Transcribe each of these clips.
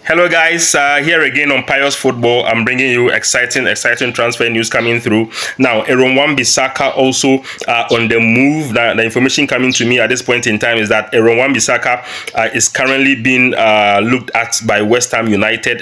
Hello, guys. Here again on Pious Football. I'm bringing you exciting transfer news coming through. Now, Aaron Wan-Bissaka also on the move. The information coming to me at this point in time is that Aaron Wan-Bissaka is currently being looked at by West Ham United.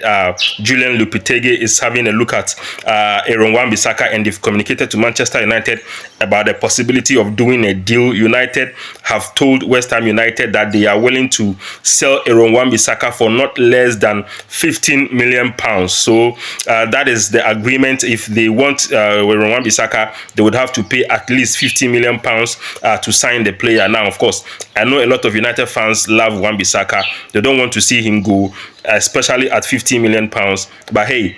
Julian Lopetegui is having a look at Aaron Wan-Bissaka, and they've communicated to Manchester United about the possibility of doing a deal. United have told West Ham United that they are willing to sell Aaron Wan-Bissaka for not less than 15 million pounds. So that is the agreement. If they want Aaron Wan-Bissaka, they would have to pay at least 50 million pounds to sign the player. Now, of course, I know a lot of United fans love Wan-Bissaka. They don't want to see him go, especially at 50 million pounds. But hey,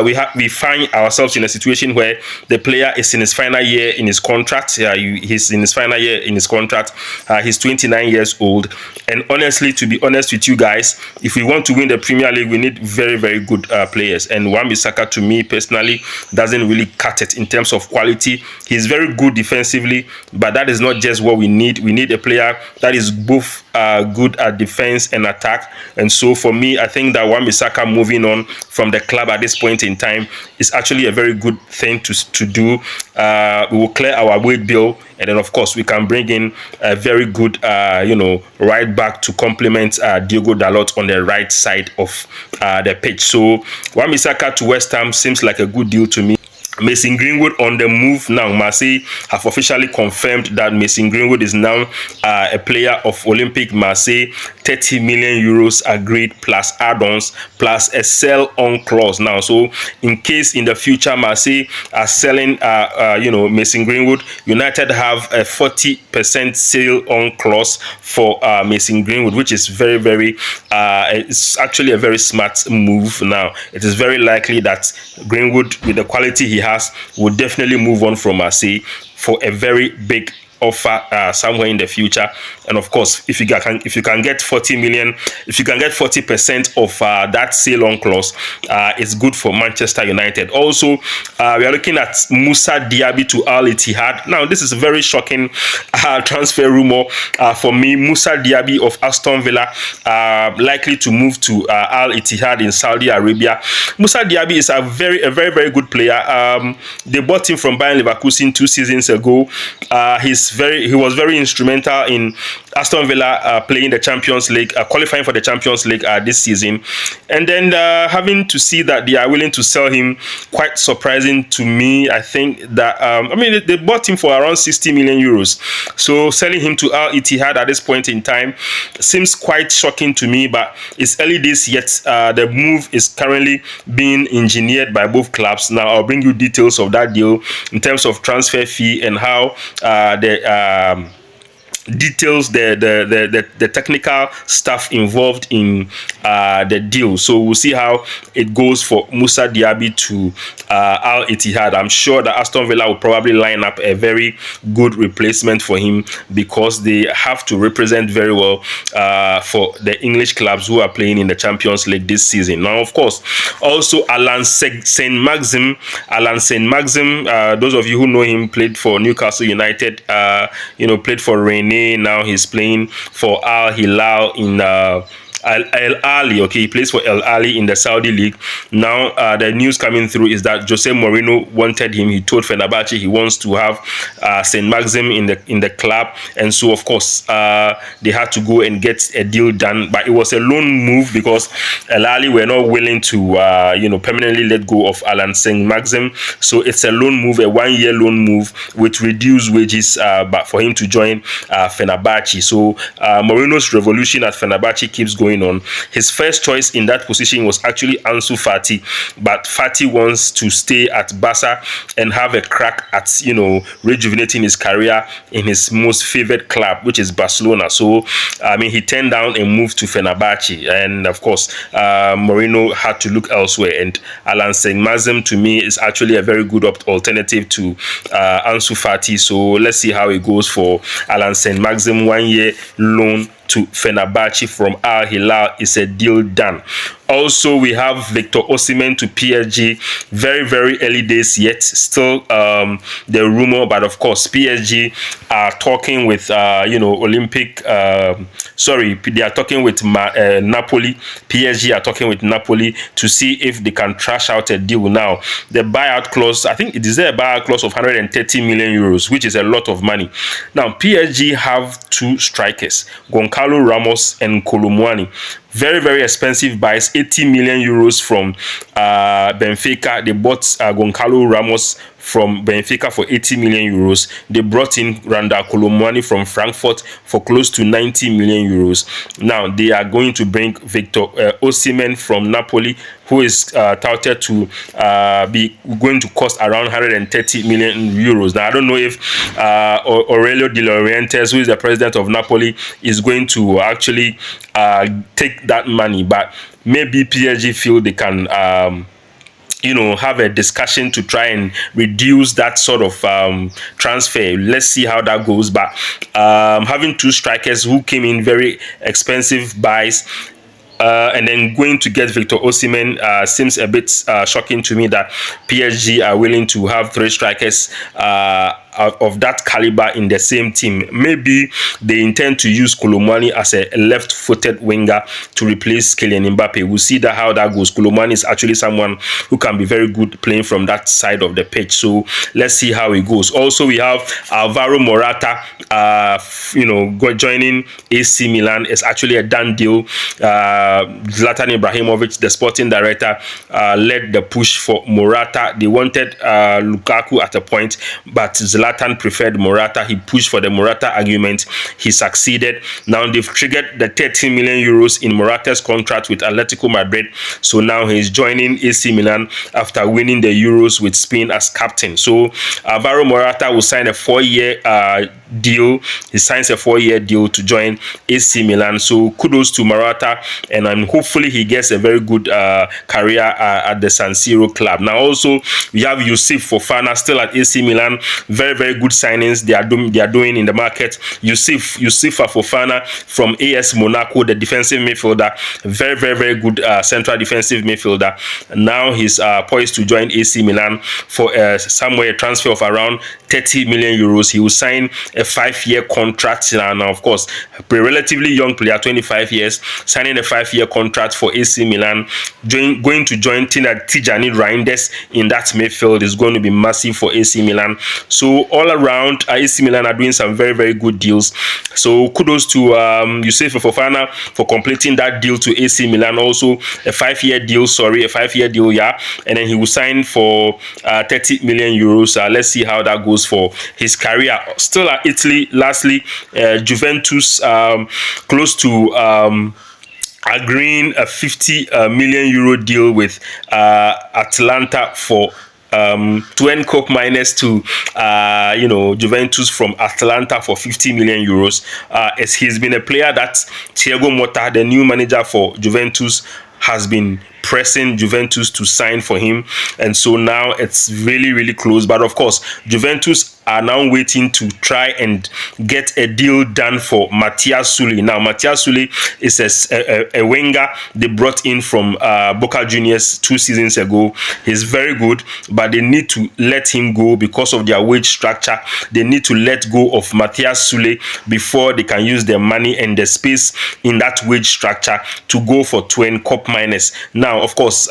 we find ourselves in a situation where the player is in his final year in his contract. He's in his final year in his contract. He's 29 years old. And honestly, to be honest with you guys, if we want to win the Premier League, we need very good players. And Wan-Bissaka, to me personally, doesn't really cut it in terms of quality. He's very good defensively, but that is not just what we need. We need a player that is both good at defense and attack. And so for me, I think that Wan-Bissaka moving on from the club at this point in time is actually a very good thing to do. We will clear our wage bill, and then of course we can bring in a very good right back to complement Diogo Dalot on the right side of the pitch. So Wan-Bissaka to West Ham seems like a good deal to me. Mason Greenwood on the move now. Marseille have officially confirmed that Mason Greenwood is now a player of Olympique Marseille. 30 million euros agreed plus add-ons plus a sell-on clause now. So in case in the future Marseille are selling Mason Greenwood, United have a 40% sell-on clause for Mason Greenwood, which is very it's actually a very smart move. Now it is very likely that Greenwood, with the quality he has, will definitely move on from Marseille for a very big offer somewhere in the future. And of course, if you can get 40 million, if you can get 40% of that sale-on clause, it's good for Manchester United. Also, we are looking at Moussa Diaby to Al Ittihad. Now, this is a very shocking transfer rumor for me. Moussa Diaby of Aston Villa likely to move to Al Ittihad in Saudi Arabia. Moussa Diaby is a very good player. They bought him from Bayern Leverkusen 2 seasons ago. He was very instrumental in Aston Villa playing the Champions League, qualifying for the Champions League this season. And then having to see that they are willing to sell him, quite surprising to me. I think that, they bought him for around 60 million euros. So selling him to Al Ittihad at this point in time seems quite shocking to me, but it's early days yet. The move is currently being engineered by both clubs. Now, I'll bring you details of that deal in terms of transfer fee and how details the technical stuff involved in the deal. So we'll see how it goes for Moussa Diaby to Al Ittihad. I'm sure that Aston Villa will probably line up a very good replacement for him, because they have to represent very well for the English clubs who are playing in the Champions League this season. Now, of course, also Alan Saint-Maximin. Those of you who know him, played for Newcastle United, played for Rennes. Now he's playing for Al Hilal in Al Ahly. Okay, he plays for Al Ahly in the Saudi League. Now the news coming through is that Jose Mourinho wanted him. He told Fenerbahce he wants to have Saint-Maximin in the club, and so of course they had to go and get a deal done. But it was a loan move because Al Ahly were not willing to permanently let go of Alan Saint-Maximin. So it's a loan move, a 1-year loan move with reduced wages, but for him to join Fenerbahce. So Mourinho's revolution at Fenerbahce keeps going on. His first choice in that position was actually Ansu Fati, but Fati wants to stay at Barca and have a crack at rejuvenating his career in his most favorite club, which is Barcelona. So he turned down and moved to Fenerbahce, and of course Mourinho had to look elsewhere. And Alan Saint-Maximin, to me, is actually a very good alternative to Ansu Fati. So let's see how it goes for Alan Saint-Maximin. 1-year loan to Fenerbahce from Al Hilal is a deal done. Also, we have Victor Osimhen to PSG. Very, very early days yet. Still the rumor, but of course, PSG are talking with, Olympic. They are talking with Napoli. PSG are talking with Napoli to see if they can trash out a deal. Now, the buyout clause, I think it is a buyout clause of 130 million euros, which is a lot of money. Now, PSG have two strikers, Goncalo Ramos and Kolo Muani. Very, very expensive buys, 80 million euros from Benfica. They bought Goncalo Ramos from Benfica for 80 million euros. They brought in Randal Kolo Muani from Frankfurt for close to 90 million euros. Now, they are going to bring Victor Osimhen from Napoli, who is touted to be going to cost around 130 million euros. Now, I don't know if Aurelio De Laurentiis, who is the president of Napoli, is going to actually take that money, but maybe PSG feel they can have a discussion to try and reduce that sort of transfer. Let's see how that goes. But having two strikers who came in very expensive buys, and then going to get Victor Osimhen seems a bit shocking to me that PSG are willing to have three strikers of that caliber in the same team. Maybe they intend to use Kolo Muani as a left-footed winger to replace Kylian Mbappe. We'll see how that goes. Kolo Muani is actually someone who can be very good playing from that side of the pitch. So let's see how it goes. Also, we have Alvaro Morata, joining AC Milan. It's actually a done deal. Zlatan Ibrahimovic, the sporting director, led the push for Morata. They wanted Lukaku at a point, but Zlatan preferred Morata. He pushed for the Morata argument. He succeeded. Now they've triggered the 30 million euros in Morata's contract with Atletico Madrid. So now he's joining AC Milan after winning the Euros with Spain as captain. So Alvaro Morata will sign a 4-year deal. He signs a 4-year deal to join AC Milan. So kudos to Morata, and hopefully he gets a very good career at the San Siro club. Now also we have Youssouf Fofana still at AC Milan. Very, very good signings they are doing in the market. Youssouf Fofana from AS Monaco, the defensive midfielder, very, very, very good central defensive midfielder. Now he's poised to join AC Milan for somewhere a transfer of around 30 million euros. He will sign a 5-year contract, and of course a relatively young player, 25 years, signing a 5-year contract for AC Milan. Going to join Tijani Reinders in that midfield is going to be massive for AC Milan. So all around, AC Milan are doing some very, very good deals. So kudos to Youssouf Fofana for completing that deal to AC Milan. Also a 5-year deal, yeah. And then he will sign for 30 million euros. Let's see how that goes for his career. Still at Italy, lastly, Juventus close to agreeing a 50 million euro deal with Atalanta for Twin Cup minus to Juventus from Atalanta for 50 million euros. As he's been a player that Thiago Motta, the new manager for Juventus, has been pressing Juventus to sign for him, and so now it's really, really close. But of course, Juventus are now waiting to try and get a deal done for Matthias Sully. Now, Matthias Sully is a winger they brought in from Boca Juniors 2 seasons ago. He's very good, but they need to let him go because of their wage structure. They need to let go of Matthias Sully before they can use their money and the space in that wage structure to go for Twin Cup minus. Now, of course,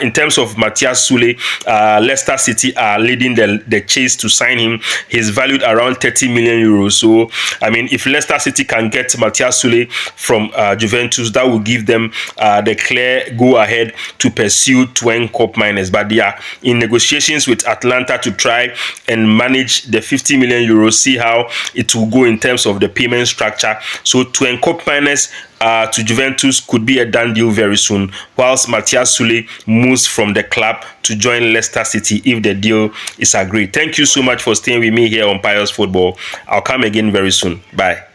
in terms of Matthias Sully, Leicester City are leading the chase to sign him. He's valued around 30 million euros. So, I mean, if Leicester City can get Matthias Sully from Juventus, that will give them the clear go-ahead to pursue Twin Cup minus. But they are in negotiations with Atlanta to try and manage the 50 million euros, see how it will go in terms of the payment structure. So, Twin Cup minus to Juventus could be a done deal very soon, whilst Matthias Sully moves from the club to join Leicester City if the deal is agreed. Thank you so much for staying with me here on Pius Football. I'll come again very soon. Bye.